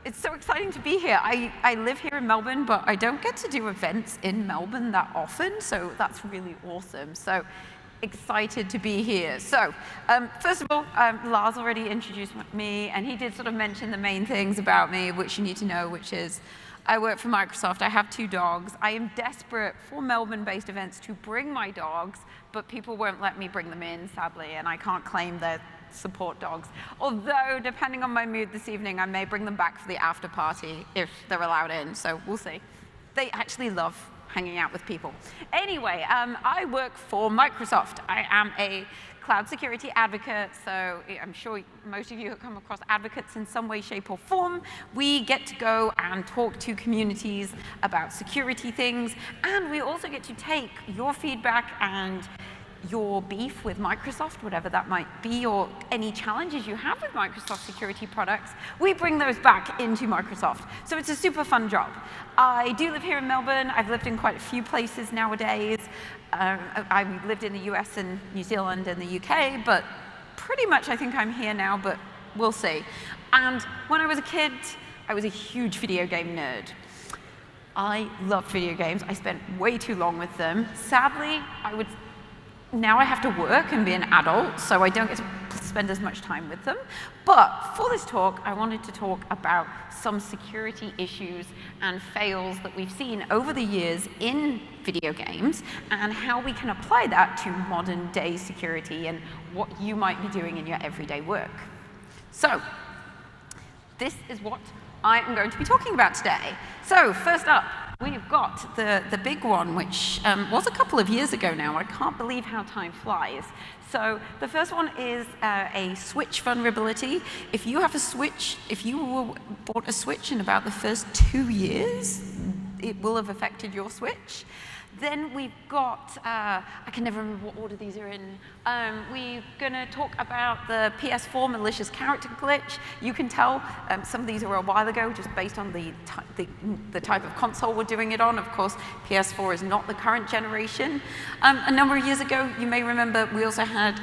it's so exciting to be here. I live here in Melbourne, but I don't get to do events in Melbourne that often, so that's really awesome. So excited to be here. So first of all, Lars already introduced me, and he did sort of mention the main things about me, which you need to know, which is I work for Microsoft. I have 2 dogs. I am desperate for Melbourne-based events to bring my dogs, but people won't let me bring them in, sadly, and I can't claim their support dogs. Although, depending on my mood this evening, I may bring them back for the after party if they're allowed in, so we'll see. They actually love hanging out with people. Anyway, I work for Microsoft. I am a cloud security advocate, so I'm sure most of you have come across advocates in some way, shape, or form. We get to go and talk to communities about security things, and we also get to take your feedback and your beef with Microsoft, whatever that might be, or any challenges you have with Microsoft security products, we bring those back into Microsoft. So it's a super fun job. I do live here in Melbourne. I've lived in quite a few places nowadays. I've lived in the US and New Zealand and the UK, but pretty much I think I'm here now, but we'll see. And when I was a kid, I was a huge video game nerd. I loved video games. I spent way too long with them. Sadly, now I have to work and be an adult, so I don't get to spend as much time with them. But for this talk, I wanted to talk about some security issues and fails that we've seen over the years in video games and how we can apply that to modern day security and what you might be doing in your everyday work. So this is what I am going to be talking about today. So first up, we've got the big one, which was a couple of years ago now. I can't believe how time flies. So the first one is a switch vulnerability. If you have a switch, if you bought a switch in about the first 2 years, it will have affected your switch. Then we've got, I can never remember what order these are in. We're going to talk about the PS4 malicious character glitch. You can tell some of these are a while ago, just based on the type of console we're doing it on. Of course, PS4 is not the current generation. A number of years ago, you may remember, we also had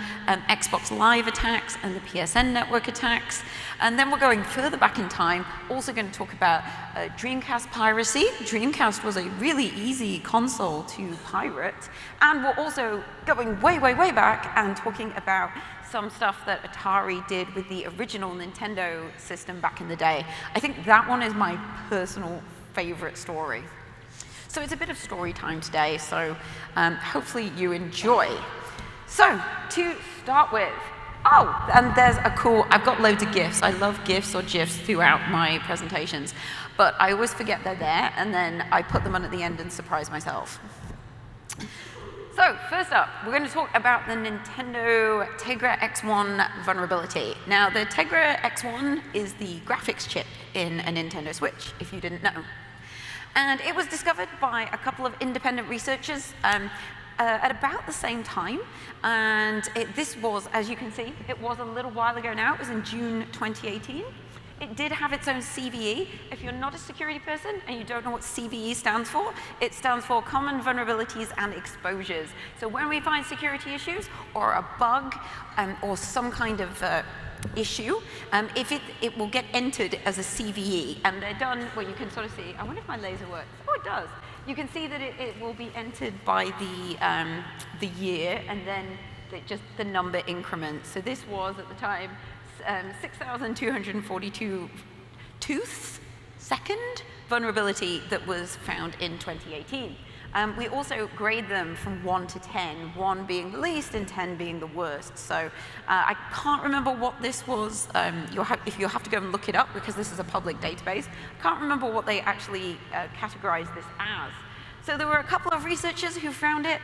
Xbox Live attacks and the PSN network attacks. And then we're going further back in time, also going to talk about Dreamcast piracy. Dreamcast was a really easy console to pirate. And we're also going way, way, way back and talking about some stuff that Atari did with the original Nintendo system back in the day. I think that one is my personal favorite story. So it's a bit of story time today, so hopefully you enjoy. So to start with, oh, and there's a cool, I've got loads of GIFs. I love GIFs or GIFs throughout my presentations, but I always forget they're there, and then I put them on at the end and surprise myself. So first up, we're going to talk about the Nintendo Tegra X1 vulnerability. Now, the Tegra X1 is the graphics chip in a Nintendo Switch, if you didn't know. And it was discovered by a couple of independent researchers at about the same time, and this was, as you can see, it was a little while ago now. It was in June 2018. It did have its own CVE. If you're not a security person and you don't know what CVE stands for, it stands for Common Vulnerabilities and Exposures. So when we find security issues or a bug or some kind of issue, if it will get entered as a CVE, and they're done, well, you can sort of see, I wonder if my laser works. Oh, it does. You can see that it will be entered by the year, and then just the number increments. So this was, at the time, 6,242 second vulnerability that was found in 2018. We also grade them from 1 to 10, 1 being the least and 10 being the worst. So I can't remember what this was. If you have to go and look it up, because this is a public database, I can't remember what they actually categorized this as. So there were a couple of researchers who found it.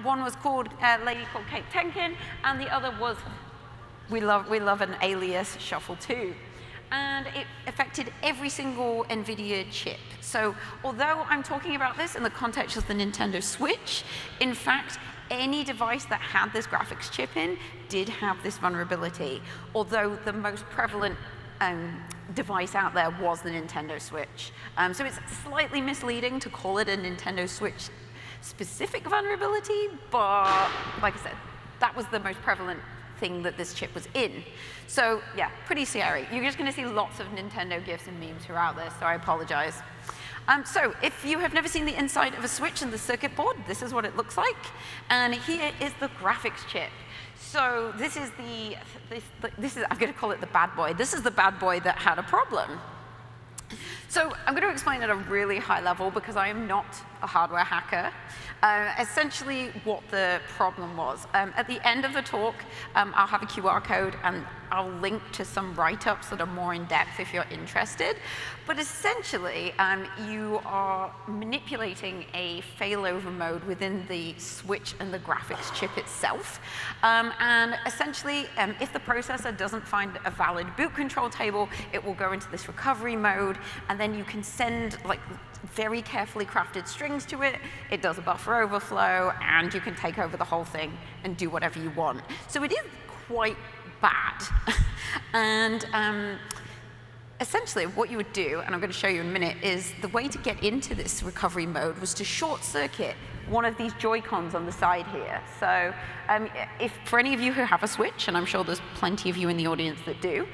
One was called a lady called Kate Tenkin, and the other was, we love an alias, Shuffle2. And it affected every single NVIDIA chip. So although I'm talking about this in the context of the Nintendo Switch, in fact, any device that had this graphics chip in did have this vulnerability, although the most prevalent device out there was the Nintendo Switch. So it's slightly misleading to call it a Nintendo Switch specific vulnerability, but like I said, that was the most prevalent thing that this chip was in. So yeah, pretty scary. You're just going to see lots of Nintendo GIFs and memes throughout this, so I apologize. So if you have never seen the inside of a Switch and the circuit board, this is what it looks like. And here is the graphics chip. So this is I'm going to call it the bad boy. This is the bad boy that had a problem. So I'm going to explain at a really high level because I am not a hardware hacker. Essentially what the problem was. At the end of the talk, I'll have a QR code and I'll link to some write-ups that are more in depth if you're interested. But essentially, you are manipulating a failover mode within the Switch and the graphics chip itself. And essentially, if the processor doesn't find a valid boot control table, it will go into this recovery mode, and then you can send like very carefully crafted strings to it. It does a buffer overflow, and you can take over the whole thing and do whatever you want. So it is quite bad. And essentially what you would do, and I'm going to show you in a minute, is the way to get into this recovery mode was to short circuit one of these Joy-Cons on the side here. So if for any of you who have a Switch, and I'm sure there's plenty of you in the audience that do,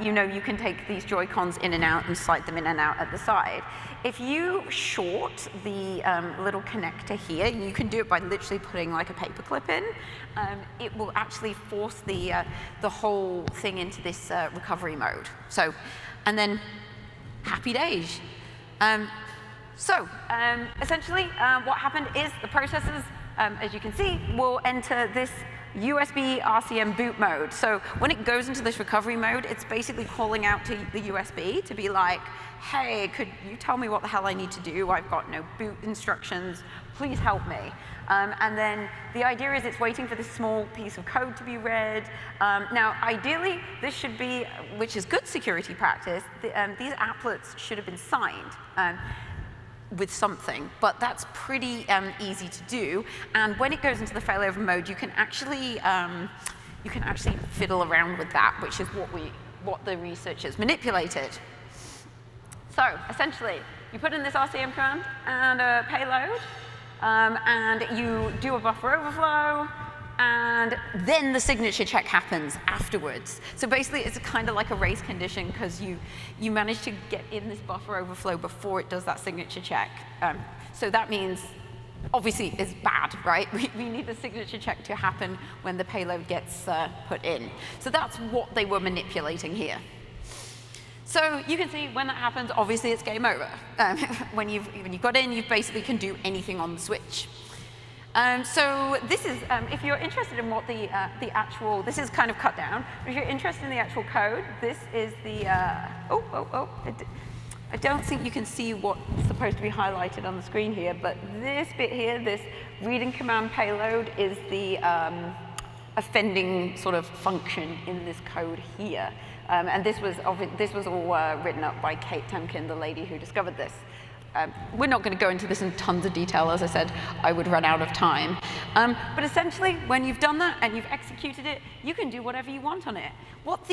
you know you can take these Joy-Cons in and out and slide them in and out at the side. If you short the little connector here, you can do it by literally putting like a paper clip in. It will actually force the whole thing into this recovery mode. So, and then happy days. Essentially, what happened is the processors, as you can see, will enter this USB RCM boot mode. So when it goes into this recovery mode, it's basically calling out to the USB to be like, hey, could you tell me what the hell I need to do? I've got no boot instructions. Please help me. And then the idea is it's waiting for this small piece of code to be read. Now, ideally, this should be, which is good security practice, these applets should have been signed with something, but that's pretty easy to do. And when it goes into the failover mode, you can actually fiddle around with that, which is what the researchers manipulated. So essentially, you put in this RCM command and a payload, and you do a buffer overflow, and then the signature check happens afterwards. So basically, it's kind of like a race condition because you manage to get in this buffer overflow before it does that signature check. So that means, obviously, it's bad, right? We need the signature check to happen when the payload gets put in. So that's what they were manipulating here. So you can see when that happens, obviously, it's game over. When you've got in, you basically can do anything on the Switch. So this is, if you're interested in what the actual, this is kind of cut down. If you're interested in the actual code, this is the, I don't think you can see what's supposed to be highlighted on the screen here, but this bit here, this reading command payload is the offending sort of function in this code here. And this was all written up by Kate Temkin, the lady who discovered this. We're not going to go into this in tons of detail. As I said, I would run out of time. But essentially, when you've done that and you've executed it, you can do whatever you want on it. What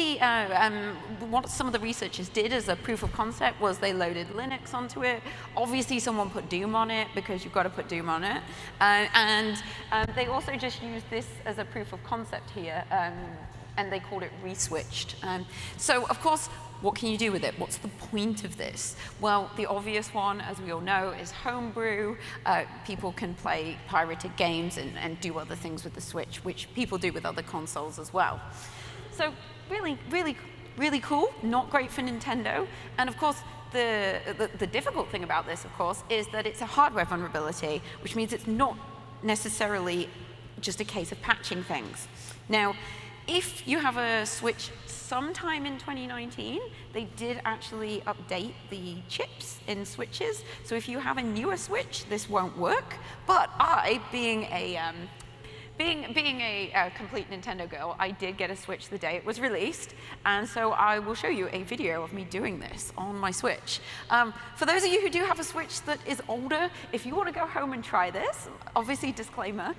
some of the researchers did as a proof of concept was they loaded Linux onto it. Obviously, someone put Doom on it because you've got to put Doom on it. And they also just used this as a proof of concept here, and they called it reswitched. So, of course, what can you do with it? What's the point of this? Well, the obvious one, as we all know, is homebrew. People can play pirated games and do other things with the Switch, which people do with other consoles as well. So really, really, really cool. Not great for Nintendo. And of course, the difficult thing about this, of course, is that it's a hardware vulnerability, which means it's not necessarily just a case of patching things. Now, if you have a Switch sometime in 2019, they did actually update the chips in Switches. So if you have a newer Switch, this won't work. But I, being a complete Nintendo girl, I did get a Switch the day it was released. And so I will show you a video of me doing this on my Switch. For those of you who do have a Switch that is older, if you want to go home and try this, obviously disclaimer,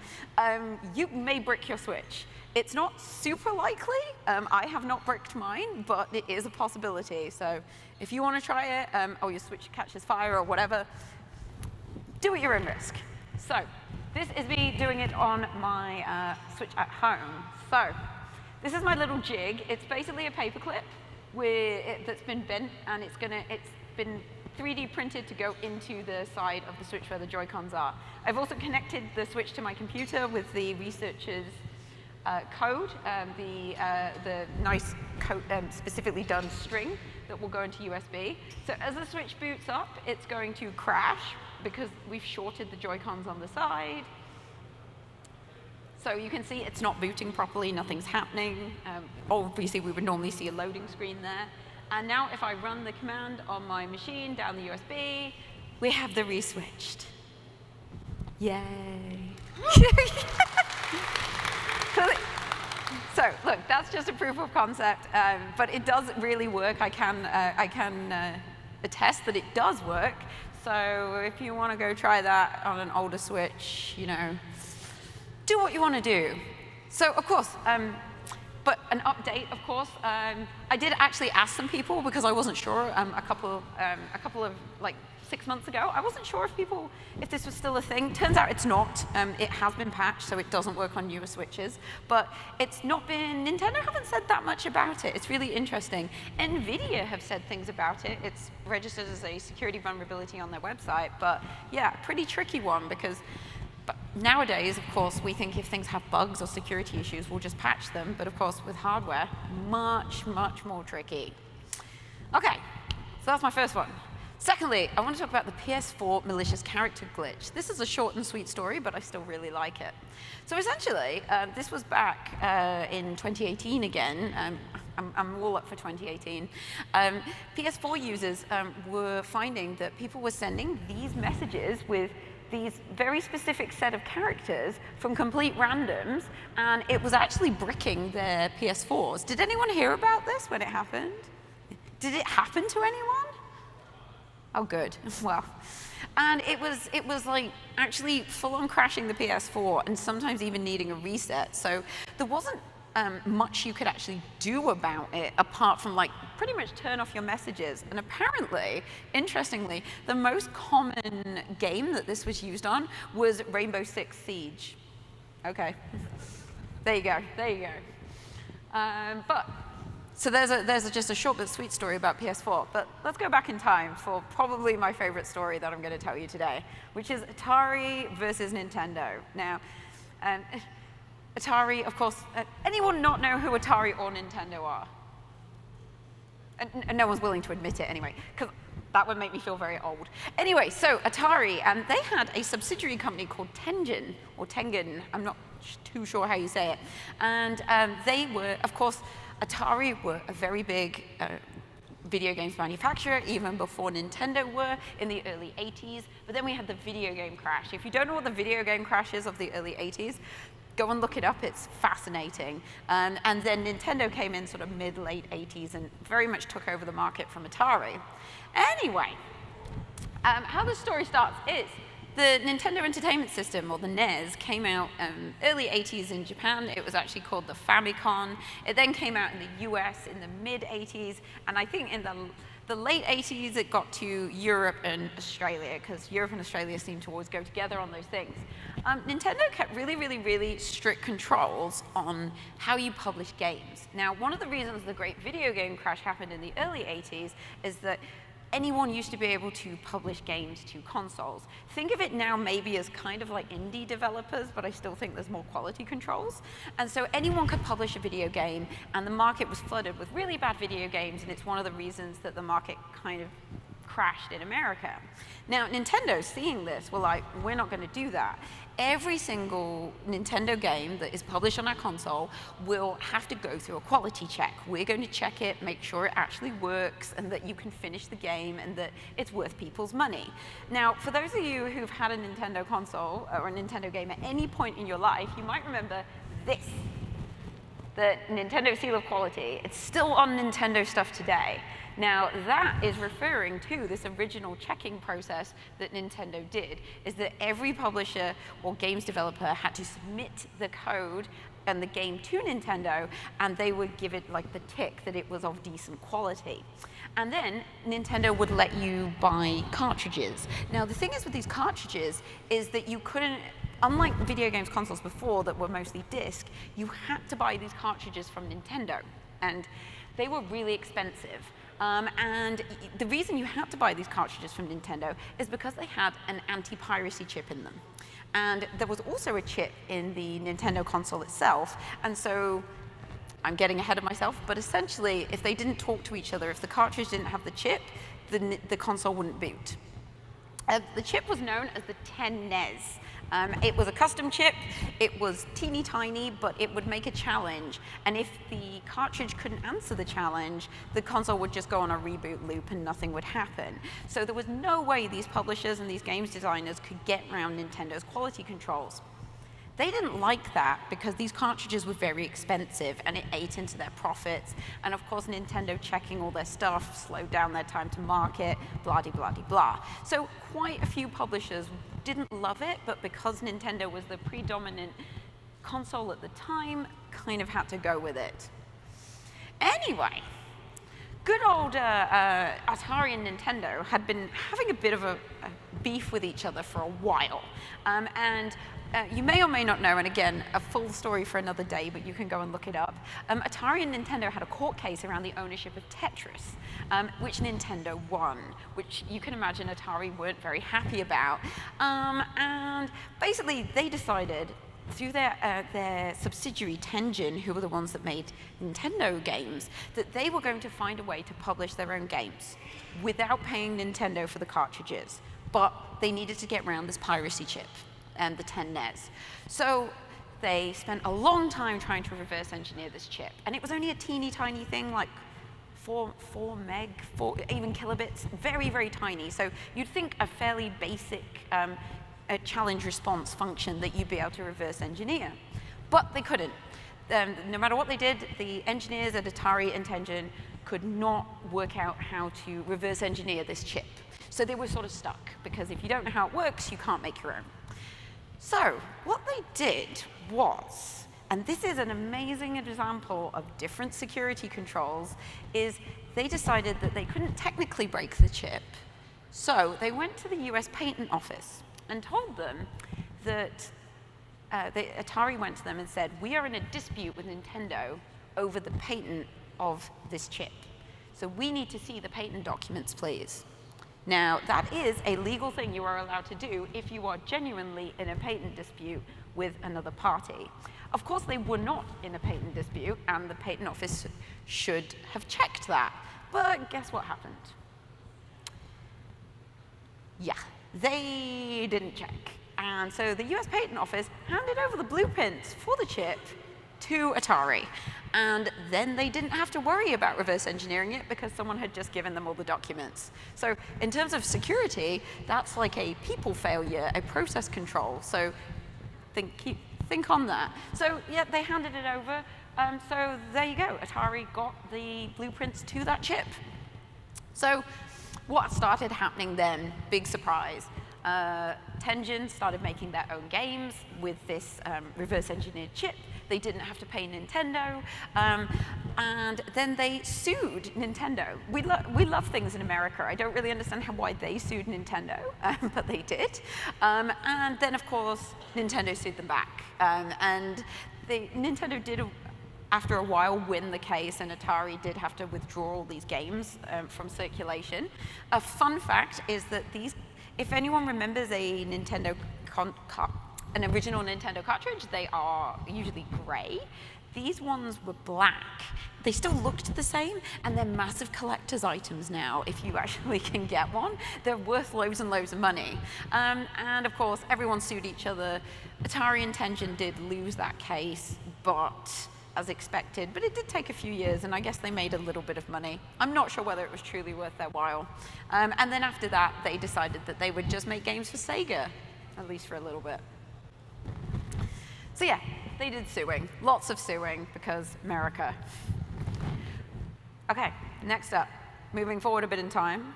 you may brick your Switch. It's not super likely. I have not bricked mine, but it is a possibility. So if you want to try it, or your Switch catches fire or whatever, do at your own risk. So this is me doing it on my Switch at home. So this is my little jig. It's basically a paperclip that's been bent, and it's been 3D printed to go into the side of the Switch where the Joy-Cons are. I've also connected the Switch to my computer with the researcher's code, the nice code, specifically done string that will go into USB. So as the Switch boots up, it's going to crash because we've shorted the Joy-Cons on the side. So you can see it's not booting properly, nothing's happening. Obviously, we would normally see a loading screen there. And now if I run the command on my machine down the USB, we have the re-switched. Yay. So look, that's just a proof of concept, but it does really work. I can attest that it does work. So if you want to go try that on an older Switch, you know, do what you want to do. So of course, but an update, of course. I did actually ask some people because I wasn't sure. A couple of like 6 months ago, I wasn't sure if this was still a thing. Turns out it's not. It has been patched, so it doesn't work on newer Switches. But it's not been. Nintendo haven't said that much about it. It's really interesting. NVIDIA have said things about it. It's registered as a security vulnerability on their website. But yeah, pretty tricky one because. But nowadays, of course, we think if things have bugs or security issues, we'll just patch them. But of course, with hardware, much, much more tricky. Okay, so that's my first one. Secondly, I want to talk about the PS4 malicious character glitch. This is a short and sweet story, but I still really like it. So essentially, this was back in 2018 again. I'm all up for 2018. PS4 users were finding that people were sending these messages with these very specific set of characters from complete randoms, and it was actually bricking their PS4s. Did anyone hear about this when it happened? Did it happen to anyone? Oh, good. Well, and it was like actually full-on crashing the PS4 and sometimes even needing a reset. So there wasn't much you could actually do about it apart from like pretty much turn off your messages. And apparently, interestingly, the most common game that this was used on was Rainbow Six Siege. Okay, there you go, there you go. So there's just a short but sweet story about PS4. But let's go back in time for probably my favorite story that I'm going to tell you today, which is Atari versus Nintendo. Now, Atari, of course, anyone not know who Atari or Nintendo are? And no one's willing to admit it anyway, because that would make me feel very old. Anyway, so Atari, and they had a subsidiary company called Tengen, or Tengen, I'm not too sure how you say it. And they were, of course, Atari were a very big video games manufacturer, even before Nintendo were in the early 80s. But then we had the video game crash. If you don't know what the video game crash is of the early 80s, go and look it up, it's fascinating. And then Nintendo came in sort of mid-late 80s and very much took over the market from Atari. Anyway, how the story starts is the Nintendo Entertainment System, or the NES, came out early 80s in Japan. It was actually called the Famicom. It then came out in the US in the mid-80s, and I think in the late 80s it got to Europe and Australia, because Europe and Australia seem to always go together on those things. Nintendo kept really, really, really strict controls on how you publish games. Now, one of the reasons the great video game crash happened in the early 80s is that anyone used to be able to publish games to consoles. Think of it now maybe as kind of like indie developers, but I still think there's more quality controls. And so anyone could publish a video game, and the market was flooded with really bad video games, and it's one of the reasons that the market kind of crashed in America. Now, Nintendo, seeing this, were like, we're not going to do that. Every single Nintendo game that is published on our console will have to go through a quality check. We're going to check it, make sure it actually works, and that you can finish the game, and that it's worth people's money. Now, for those of you who've had a Nintendo console or a Nintendo game at any point in your life, you might remember this, the Nintendo seal of quality. It's still on Nintendo stuff today. Now, that is referring to this original checking process that Nintendo did, is that every publisher or games developer had to submit the code and the game to Nintendo, and they would give it like the tick that it was of decent quality. And then Nintendo would let you buy cartridges. Now, the thing is with these cartridges is that you couldn't unlike video games consoles before that were mostly disc, you had to buy these cartridges from Nintendo, and they were really expensive. And the reason you had to buy these cartridges from Nintendo is because they had an anti-piracy chip in them. And there was also a chip in the Nintendo console itself, and so I'm getting ahead of myself, but essentially, if they didn't talk to each other, if the cartridge didn't have the chip, the console wouldn't boot. The chip was known as the 10NES. It was a custom chip. It was teeny tiny, but it would make a challenge. And if the cartridge couldn't answer the challenge, the console would just go on a reboot loop and nothing would happen. So there was no way these publishers and these games designers could get around Nintendo's quality controls. They didn't like that because these cartridges were very expensive and it ate into their profits. And of course, Nintendo checking all their stuff slowed down their time to market, blah-de-blah-de-blah. So quite a few publishers didn't love it, but because Nintendo was the predominant console at the time, kind of had to go with it. Anyway, good old Atari and Nintendo had been having a bit of a beef with each other for a while. You may or may not know, and again, a full story for another day, but you can go and look it up. Atari and Nintendo had a court case around the ownership of Tetris, which Nintendo won, which you can imagine Atari weren't very happy about. And basically, they decided, through their subsidiary Tengen, who were the ones that made Nintendo games, that they were going to find a way to publish their own games without paying Nintendo for the cartridges. But they needed to get around this piracy chip and the 10NES. So they spent a long time trying to reverse engineer this chip. And it was only a teeny tiny thing, like 4 meg, even kilobits, very, very tiny. So you'd think a fairly basic a challenge response function that you'd be able to reverse engineer. But they couldn't. No matter what they did, the engineers at Atari and Tengen could not work out how to reverse engineer this chip. So they were sort of stuck, because if you don't know how it works, you can't make your own. So what they did was, and this is an amazing example of different security controls, is they decided that they couldn't technically break the chip. So they went to the US Patent Office and told them that Atari went to them and said, we are in a dispute with Nintendo over the patent of this chip. So we need to see the patent documents, please. Now, that is a legal thing you are allowed to do if you are genuinely in a patent dispute with another party. Of course, they were not in a patent dispute, and the patent office should have checked that. But guess what happened? Yeah, they didn't check. And so the US Patent Office handed over the blueprints for the chip to Atari. And then they didn't have to worry about reverse engineering it because someone had just given them all the documents. So in terms of security, that's like a people failure, a process control. So think on that. So yeah, they handed it over. So there you go. Atari got the blueprints to that chip. So what started happening then? Big surprise. Tengen started making their own games with this reverse engineered chip. They didn't have to pay Nintendo, and then they sued Nintendo. We love things in America. I don't really understand why they sued Nintendo, but they did. And then, of course, Nintendo sued them back. And Nintendo did, after a while, win the case, and Atari did have to withdraw all these games from circulation. A fun fact is that if anyone remembers a Nintendo an original Nintendo cartridge, they are usually gray. These ones were black. They still looked the same, and they're massive collector's items now, if you actually can get one. They're worth loads and loads of money. And of course, everyone sued each other. Atari and Tengen did lose that case, but as expected. But it did take a few years, and I guess they made a little bit of money. I'm not sure whether it was truly worth their while. And then after that, they decided that they would just make games for Sega, at least for a little bit. So yeah, they did suing. Lots of suing, because America. Okay, next up, moving forward a bit in time,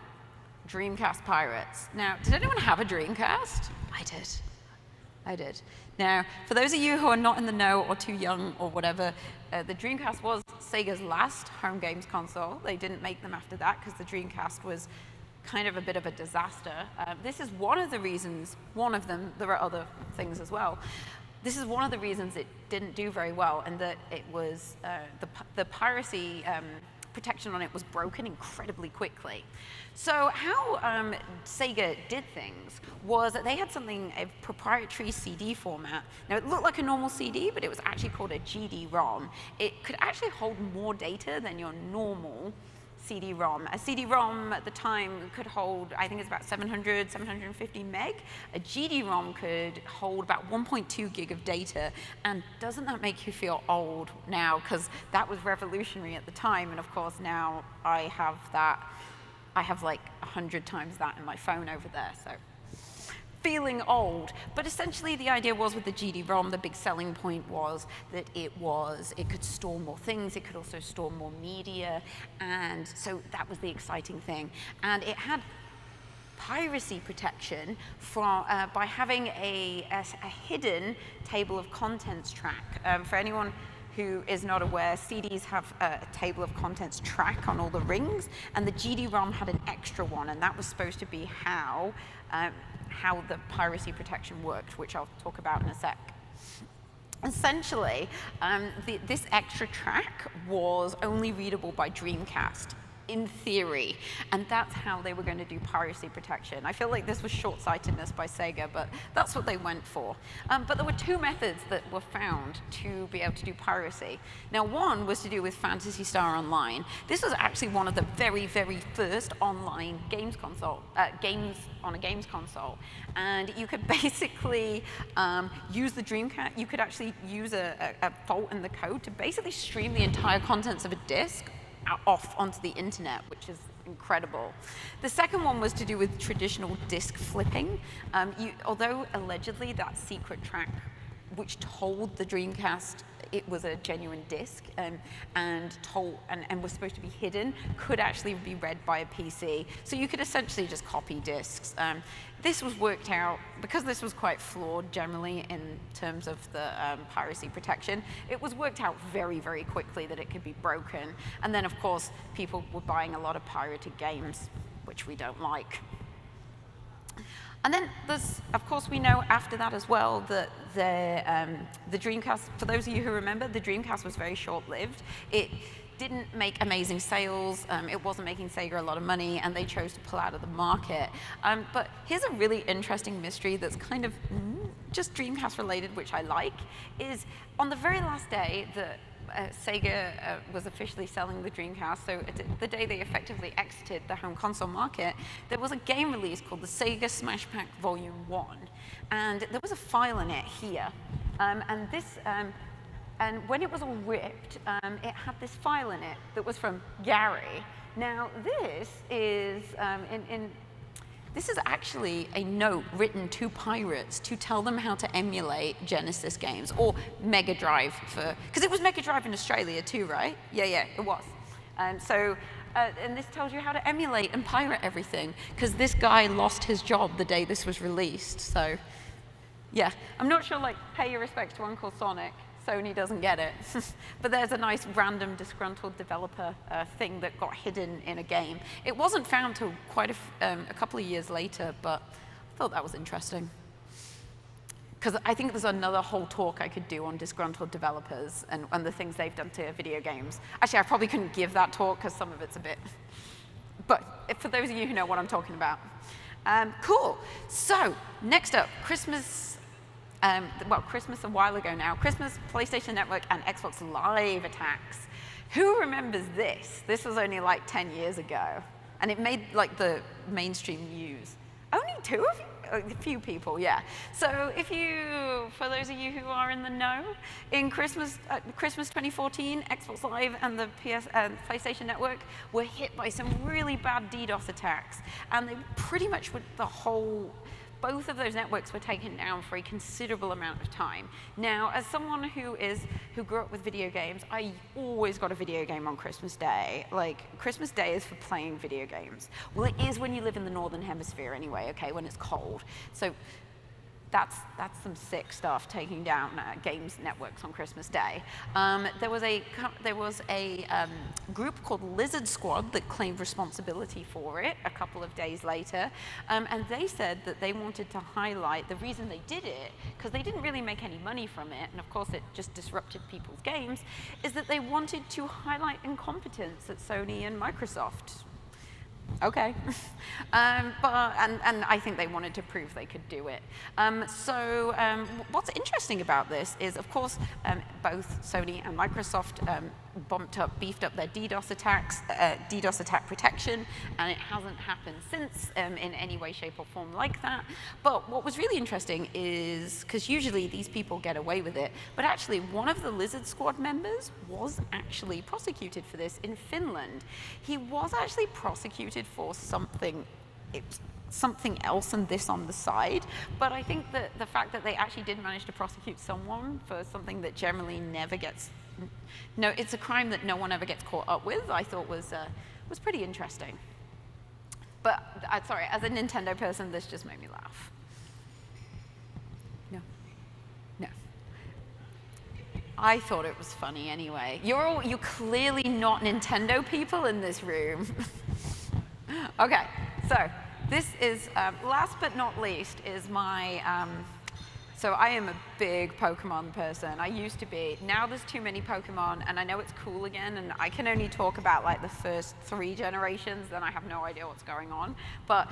Dreamcast pirates. Now, did anyone have a Dreamcast? I did. Now, for those of you who are not in the know or too young or whatever, the Dreamcast was Sega's last home games console. They didn't make them after that because the Dreamcast was kind of a bit of a disaster. This is one of the reasons, one of them, there are other things as well. This is one of the reasons it didn't do very well, and that it was, the piracy protection on it was broken incredibly quickly. So how Sega did things was that they had something, a proprietary CD format. Now it looked like a normal CD, but it was actually called a GD-ROM. It could actually hold more data than your normal CD-ROM. A CD-ROM at the time could hold, I think it's about 700, 750 meg. A GD-ROM could hold about 1.2 gig of data. And doesn't that make you feel old now? Because that was revolutionary at the time. And of course, now I have that. I have like 100 times that in my phone over there. So feeling old. But essentially the idea was with the GD-ROM, the big selling point was that it could store more things, it could also store more media, and so that was the exciting thing. And it had piracy protection by having a hidden table of contents track. For anyone who is not aware, CDs have a table of contents track on all the rings, and the GD-ROM had an extra one, and that was supposed to be how the piracy protection worked, which I'll talk about in a sec. Essentially, this extra track was only readable by Dreamcast, in theory, and that's how they were going to do piracy protection. I feel like this was short-sightedness by Sega, but that's what they went for. But there were two methods that were found to be able to do piracy. Now, one was to do with Phantasy Star Online. This was actually one of the very, very first online games on a games console, and you could basically use the Dreamcast. You could actually use a fault in the code to basically stream the entire contents of a disk off onto the internet, which is incredible. The second one was to do with traditional disk flipping. Although allegedly that secret track, which told the Dreamcast it was a genuine disk and was supposed to be hidden, could actually be read by a PC. So you could essentially just copy disks. This was worked out, because this was quite flawed generally in terms of the piracy protection, it was worked out very, very quickly that it could be broken. And then, of course, people were buying a lot of pirated games, which we don't like. And then there's, of course, we know after that as well that the Dreamcast, for those of you who remember, the Dreamcast was very short-lived. It didn't make amazing sales, it wasn't making Sega a lot of money, and they chose to pull out of the market. But here's a really interesting mystery that's kind of just Dreamcast related, which I like, is on the very last day that Sega was officially selling the Dreamcast, so the day they effectively exited the home console market, there was a game release called the Sega Smash Pack Volume 1, and there was a file in it here, and when it was all ripped, it had this file in it that was from Gary. Now this is this is actually a note written to pirates to tell them how to emulate Genesis games, or Mega Drive, because it was Mega Drive in Australia too, right? Yeah, it was. And this tells you how to emulate and pirate everything, because this guy lost his job the day this was released. So, yeah, I'm not sure, like, pay your respects to Uncle Sonic. Sony doesn't get it. But there's a nice random disgruntled developer thing that got hidden in a game. It wasn't found till quite a couple of years later, but I thought that was interesting. Because I think there's another whole talk I could do on disgruntled developers and the things they've done to video games. Actually, I probably couldn't give that talk because some of it's a bit... But for those of you who know what I'm talking about. Cool. So, next up, Christmas a while ago now, Christmas, PlayStation Network, and Xbox Live attacks. Who remembers this? This was only like 10 years ago, and it made like the mainstream news. Only two of you? A few people, yeah. So for those of you who are in the know, in Christmas 2014, Xbox Live and the PlayStation Network were hit by some really bad DDoS attacks, and they pretty much both of those networks were taken down for a considerable amount of time. Now, as someone who grew up with video games, I always got a video game on Christmas Day. Like, Christmas Day is for playing video games. Well, it is when you live in the Northern Hemisphere anyway, okay, when it's cold. So That's some sick stuff, taking down games networks on Christmas Day. There was a group called Lizard Squad that claimed responsibility for it a couple of days later, and they said that they wanted to highlight the reason they did it, because they didn't really make any money from it, and of course it just disrupted people's games, is that they wanted to highlight incompetence at Sony and Microsoft. Okay, and I think they wanted to prove they could do it. What's interesting about this is, of course, both Sony and Microsoft beefed up their DDoS attack protection, and it hasn't happened since in any way, shape, or form like that. But what was really interesting is, because usually these people get away with it, but actually one of the Lizard Squad members was actually prosecuted for this in Finland. He was actually prosecuted for something else and this on the side, but I think that the fact that they actually did manage to prosecute someone for something that generally never gets, no, it's a crime that no one ever gets caught up with, I thought was pretty interesting. But sorry, as a Nintendo person, this just made me laugh. No. I thought it was funny anyway. You're clearly not Nintendo people in this room. Okay, so this is, last but not least, is my, so I am a big Pokemon person. I used to be. Now there's too many Pokemon, and I know it's cool again, and I can only talk about like the first 3 generations, then I have no idea what's going on. But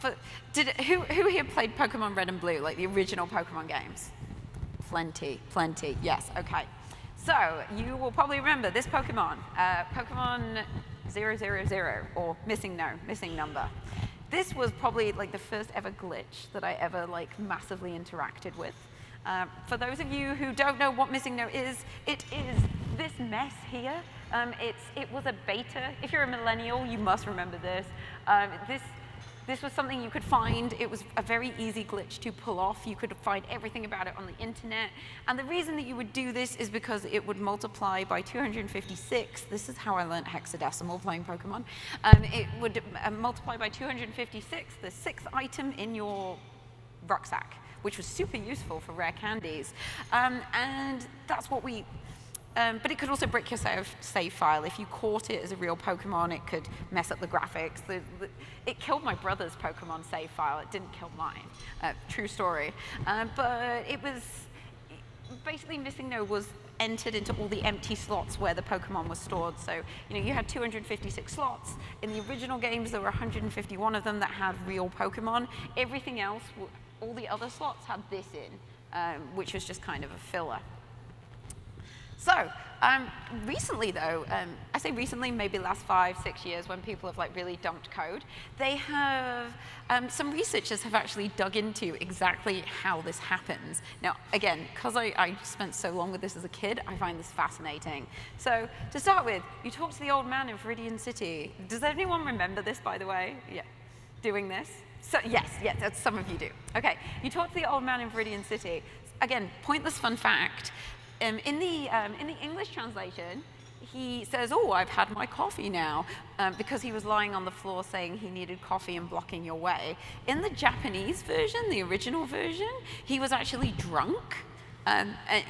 who here played Pokemon Red and Blue, like the original Pokemon games? Plenty, yes, okay. So you will probably remember this Pokemon, Pokemon 000, or missing number. This was probably like the first ever glitch that I ever like massively interacted with. For those of you who don't know what missing no is, it is this mess here. It was a beta. If you're a millennial, you must remember this. This was something you could find. It was a very easy glitch to pull off. You could find everything about it on the internet. And the reason that you would do this is because it would multiply by 256. This is how I learned hexadecimal playing Pokemon. It would multiply by 256, the 6th item in your rucksack, which was super useful for rare candies. And that's what we... but it could also break your save file. If you caught it as a real Pokemon, it could mess up the graphics. It killed my brother's Pokemon save file. It didn't kill mine. True story. But it was basically missing no was entered into all the empty slots where the Pokemon was stored. So you had 256 slots. In the original games, there were 151 of them that had real Pokemon. Everything else, all the other slots had this in, which was just kind of a filler. So recently, though, I say recently, maybe last 5-6 years, when people have like really dumped code, they have some researchers have actually dug into exactly how this happens. Now, again, because I spent so long with this as a kid, I find this fascinating. So to start with, you talk to the old man in Viridian City. Does anyone remember this, by the way? Yeah, doing this. So yes, some of you do. Okay, you talk to the old man in Viridian City. Again, pointless fun fact. In the English translation, he says, "Oh, I've had my coffee now," because he was lying on the floor saying he needed coffee and blocking your way. In the Japanese version, the original version, he was actually drunk.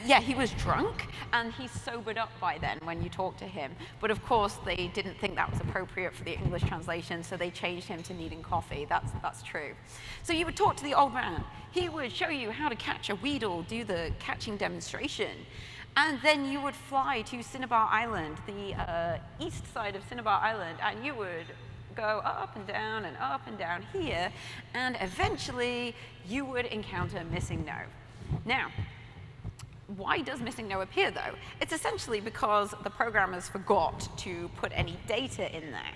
Yeah, he was drunk, and he sobered up by then when you talk to him. But of course, they didn't think that was appropriate for the English translation, so they changed him to needing coffee. That's true. So you would talk to the old man. He would show you how to catch a Weedle, do the catching demonstration. And then you would fly to Cinnabar Island, the east side of Cinnabar Island, and you would go up and down here, and eventually you would encounter Missing No. Now, why does Missing No appear, though? It's essentially because the programmers forgot to put any data in there.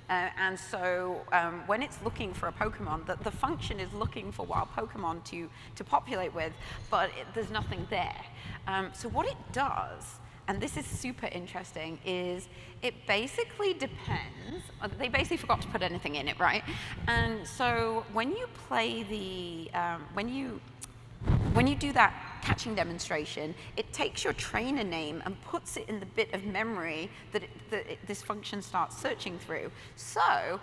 And so when it's looking for a Pokemon, the function is looking for wild Pokemon to populate with, but there's nothing there. So what it does, and this is super interesting, is it basically depends. They basically forgot to put anything in it, right? And so when you play the, when you do that catching demonstration, it takes your trainer name and puts it in the bit of memory that this function starts searching through. So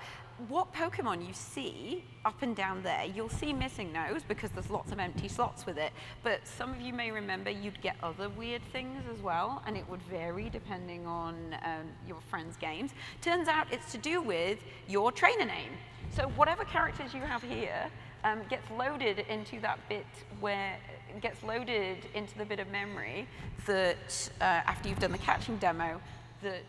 what Pokemon you see up and down there, you'll see missing nose because there's lots of empty slots with it, but some of you may remember you'd get other weird things as well, and it would vary depending on your friends' games. Turns out it's to do with your trainer name. So whatever characters you have here gets loaded into that bit where it gets loaded into the bit of memory that after you've done the catching demo, that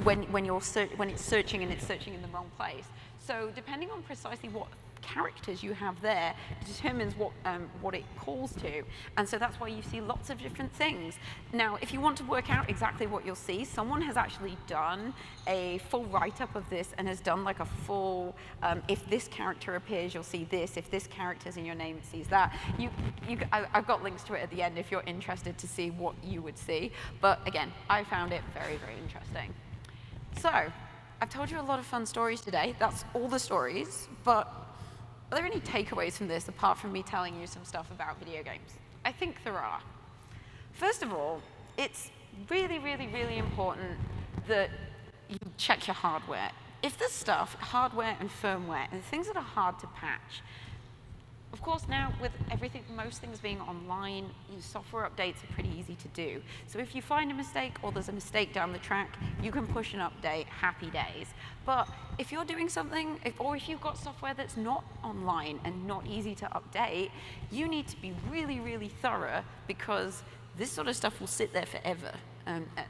when it's searching and it's searching in the wrong place. So depending on precisely what characters you have there determines what it calls to. And so that's why you see lots of different things. Now, if you want to work out exactly what you'll see, someone has actually done a full write-up of this and has done like a full, if this character appears, you'll see this. If this character's in your name, it sees that. I've got links to it at the end if you're interested to see what you would see. But again, I found it very, very interesting. So, I've told you a lot of fun stories today. That's all the stories, but are there any takeaways from this apart from me telling you some stuff about video games? I think there are. First of all, it's really, really, really important that you check your hardware. If there's stuff, hardware and firmware, and things that are hard to patch, of course now with everything, most things being online, software updates are pretty easy to do. So if you find a mistake or there's a mistake down the track, you can push an update, happy days. But if you're doing something, or if you've got software that's not online and not easy to update, you need to be really, really thorough because this sort of stuff will sit there forever.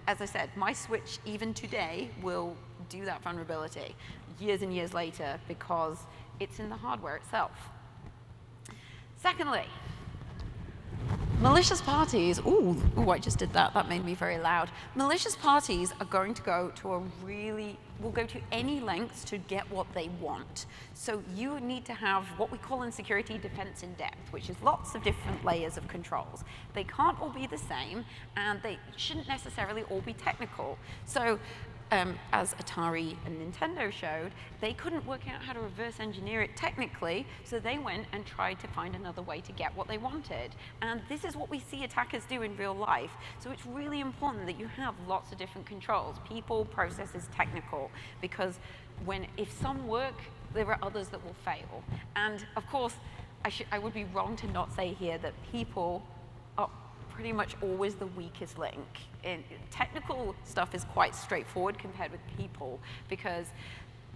As I said, my Switch, even today, will do that vulnerability years and years later because it's in the hardware itself. Secondly, malicious parties, ooh, I just did that, that made me very loud. Malicious parties are going to go to will go to any lengths to get what they want. So you need to have what we call in security defense in depth, which is lots of different layers of controls. They can't all be the same, and they shouldn't necessarily all be technical. So as Atari and Nintendo showed, they couldn't work out how to reverse engineer it technically, so they went and tried to find another way to get what they wanted. And this is what we see attackers do in real life. So it's really important that you have lots of different controls, people, processes, technical, because if some work, there are others that will fail. And of course, I would be wrong to not say here that people are pretty much always the weakest link. Technical stuff is quite straightforward compared with people because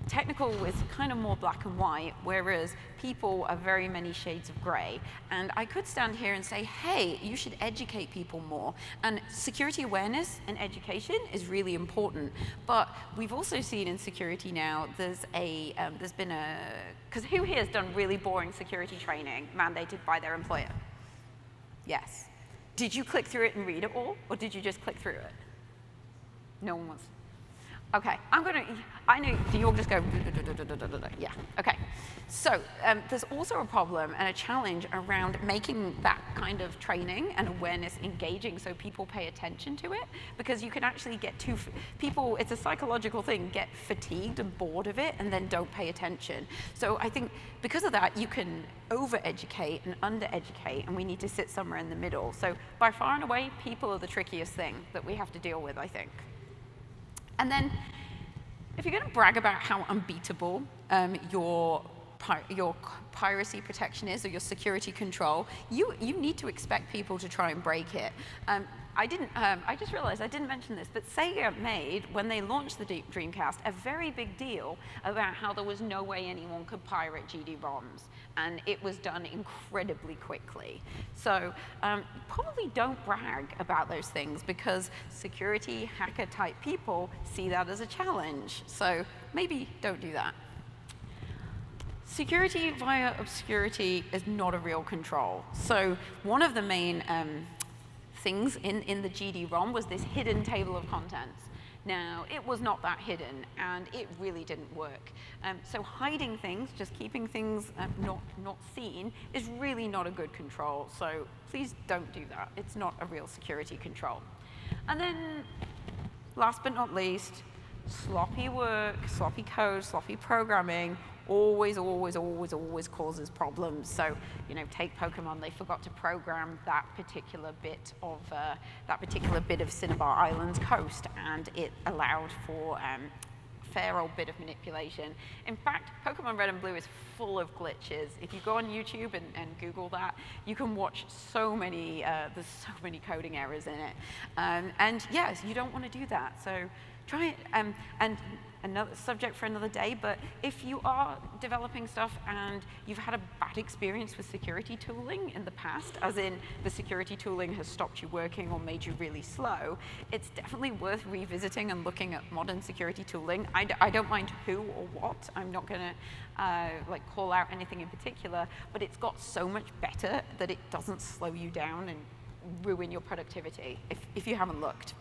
technical is kind of more black and white, whereas people are very many shades of gray. And I could stand here and say, hey, you should educate people more. And security awareness and education is really important. But we've also seen in security now, there's been because who here has done really boring security training mandated by their employer? Yes. Did you click through it and read it all, or did you just click through it? No one wants. Okay, I know, you'll just go, yeah, okay. So there's also a problem and a challenge around making that kind of training and awareness engaging so people pay attention to it, because you can actually get people, it's a psychological thing, get fatigued and bored of it and then don't pay attention. So I think because of that, you can over-educate and under-educate, and we need to sit somewhere in the middle. So by far and away, people are the trickiest thing that we have to deal with, I think. And then, if you're going to brag about how unbeatable your piracy protection is, or your security control, you need to expect people to try and break it. I just realized I didn't mention this, but Sega made, when they launched the Dreamcast, a very big deal about how there was no way anyone could pirate GD-ROMs, and it was done incredibly quickly. So probably don't brag about those things, because security hacker-type people see that as a challenge. So maybe don't do that. Security via obscurity is not a real control. So one of the main things in the GD-ROM was this hidden table of contents. Now, it was not that hidden, and it really didn't work. So hiding things, just keeping things not seen, is really not a good control. So please don't do that. It's not a real security control. And then, last but not least, sloppy work, sloppy code, sloppy programming always causes problems. So, take Pokemon. They forgot to program that particular bit of Cinnabar Island's coast, and it allowed fair old bit of manipulation. In fact, Pokemon Red and Blue is full of glitches. If you go on YouTube and Google that, you can watch so many, there's so many coding errors in it. And yes, you don't want to do that. So try it, and another subject for another day, but if you are developing stuff and you've had a bad experience with security tooling in the past, as in the security tooling has stopped you working or made you really slow, it's definitely worth revisiting and looking at modern security tooling. I don't mind who or what. I'm not going to like call out anything in particular, but it's got so much better that it doesn't slow you down and ruin your productivity if you haven't looked.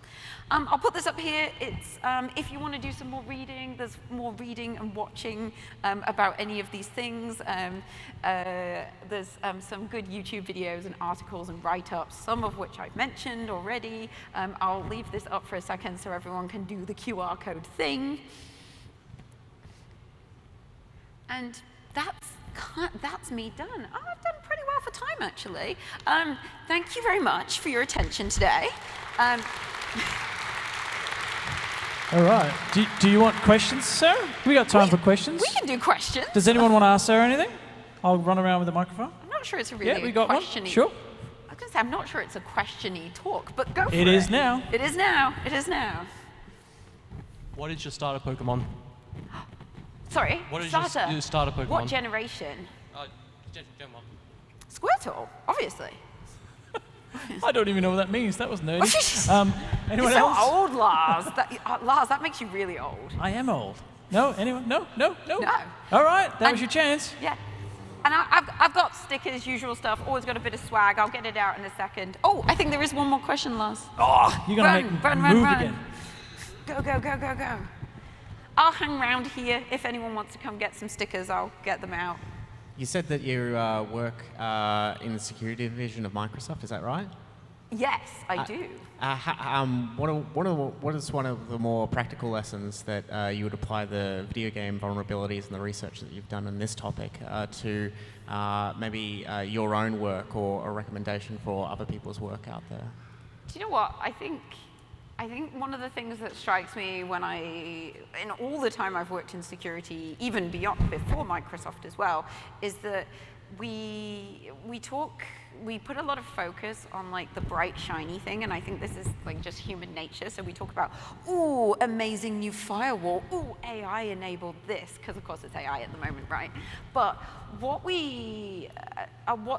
I'll put this up here. It's if you want to do some more reading, there's more reading and watching about any of these things. There's some good YouTube videos and articles and write-ups, some of which I've mentioned already. I'll leave this up for a second so everyone can do the QR code thing. And that's me done. Oh, I've done pretty well for time, actually. Thank you very much for your attention today. All right. Do you want questions, Sarah? We got time for questions. We can do questions. Does anyone want to ask Sarah anything? I'll run around with the microphone. I'm not sure it's a really we got question-y. one. Sure. I was going to say, I'm not sure it's a question-y talk, but go for it. It is now. It is now. It is now. What is your starter Pokemon? Sorry, What is starter. your starter Pokemon? What generation? Gen 1. Squirtle, obviously. I don't even know what that means. That was nerdy. Anyone You're so else? old, Lars. Lars, that makes you really old. I am old. No? Anyone? No? No. All right. That was your chance. Yeah. And I've got stickers, usual stuff, always got a bit of swag. I'll get it out in a second. Oh, I think there is one more question, Lars. Oh, you're going to make me move again. Go. I'll hang around here. If anyone wants to come get some stickers, I'll get them out. You said that you work in the security division of Microsoft, is that right? Yes, I do. What is one of the more practical lessons that you would apply the video game vulnerabilities and the research that you've done on this topic to maybe your own work or a recommendation for other people's work out there? Do you know what? I think one of the things that strikes me in all the time I've worked in security, even beyond before Microsoft as well, is that we put a lot of focus on like the bright shiny thing, and I think this is like just human nature. So we talk about, ooh, amazing new firewall, ooh, AI enabled this, because of course it's AI at the moment, right? But what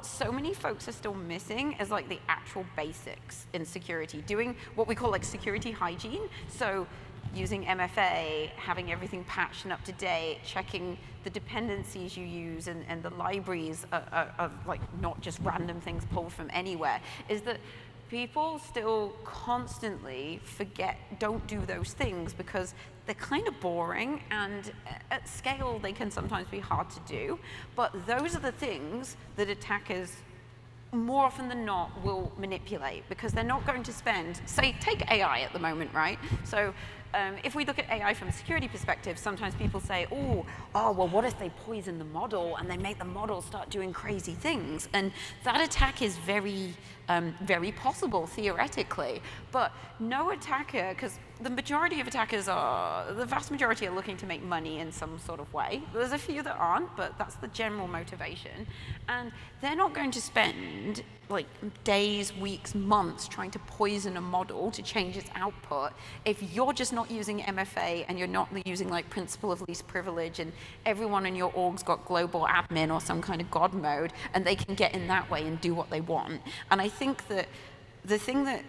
so many folks are still missing is like the actual basics in security, doing what we call like security hygiene. So using MFA, having everything patched and up to date, checking the dependencies you use and the libraries are like not just random things pulled from anywhere, is that people still constantly don't do those things because they're kind of boring, and at scale they can sometimes be hard to do. But those are the things that attackers more often than not will manipulate, because they're not going to spend, say, take AI at the moment, right? So if we look at AI from a security perspective, sometimes people say, well, what if they poison the model and they make the model start doing crazy things? And that attack is very, very possible, theoretically. But no attacker, because the vast majority are looking to make money in some sort of way. There's a few that aren't, but that's the general motivation. And they're not going to spend like days, weeks, months trying to poison a model to change its output if you're just not using MFA and you're not using like principle of least privilege, and everyone in your org's got global admin or some kind of God mode, and they can get in that way and do what they want. And I think that the thing that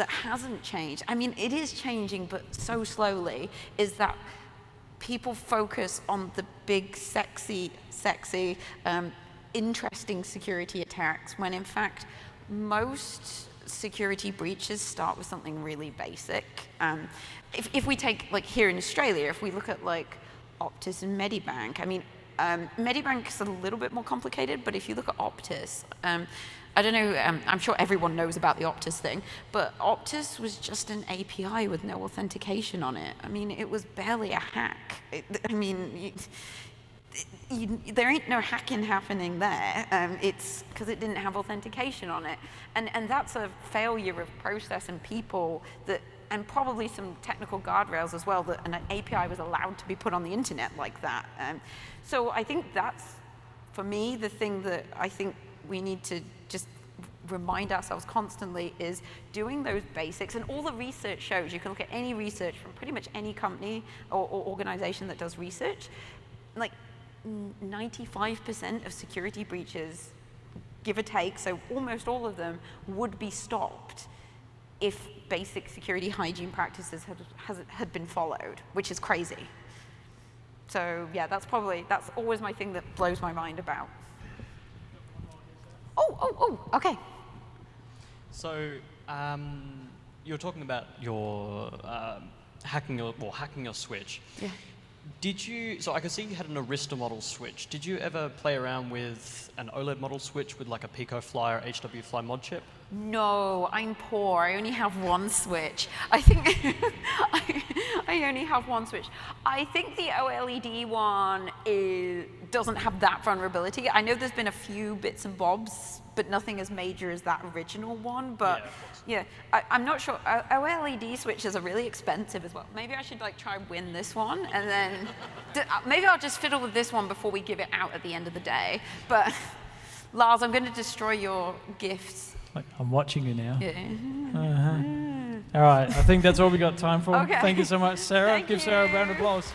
hasn't changed, I mean, it is changing, but so slowly, is that people focus on the big, sexy, interesting security attacks, when in fact most security breaches start with something really basic. If we take, like here in Australia, if we look at like Optus and Medibank, I mean, Medibank is a little bit more complicated, but if you look at Optus, I don't know, I'm sure everyone knows about the Optus thing, but Optus was just an API with no authentication on it. I mean, it was barely a hack. There ain't no hacking happening there. It's because it didn't have authentication on it. And that's a failure of process and people that, and probably some technical guardrails as well that an API was allowed to be put on the internet like that. So I think that's, for me, the thing that I think we need to just remind ourselves constantly is doing those basics. And all the research shows, you can look at any research from pretty much any company or organization that does research, like 95% of security breaches, give or take, so almost all of them would be stopped if basic security hygiene practices had been followed, which is crazy. So yeah, that's always my thing that blows my mind about. Okay. So you're talking about your hacking your switch. Yeah. Did you? So I could see you had an Arista model switch. Did you ever play around with an OLED model switch with like a PicoFly or HWFly mod chip? No, I'm poor. I only have one switch. I think I only have one switch. I think the OLED one doesn't have that vulnerability. I know there's been a few bits and bobs, but nothing as major as that original one. But yeah, I'm not sure. OLED switches are really expensive as well. Maybe I should like try and win this one, and then maybe I'll just fiddle with this one before we give it out at the end of the day. But Lars, I'm going to destroy your gifts. I'm watching you now. Yeah. All right, I think that's all we got time for. Okay. Thank you so much, Sarah. Thank Give Sarah a round of you. applause.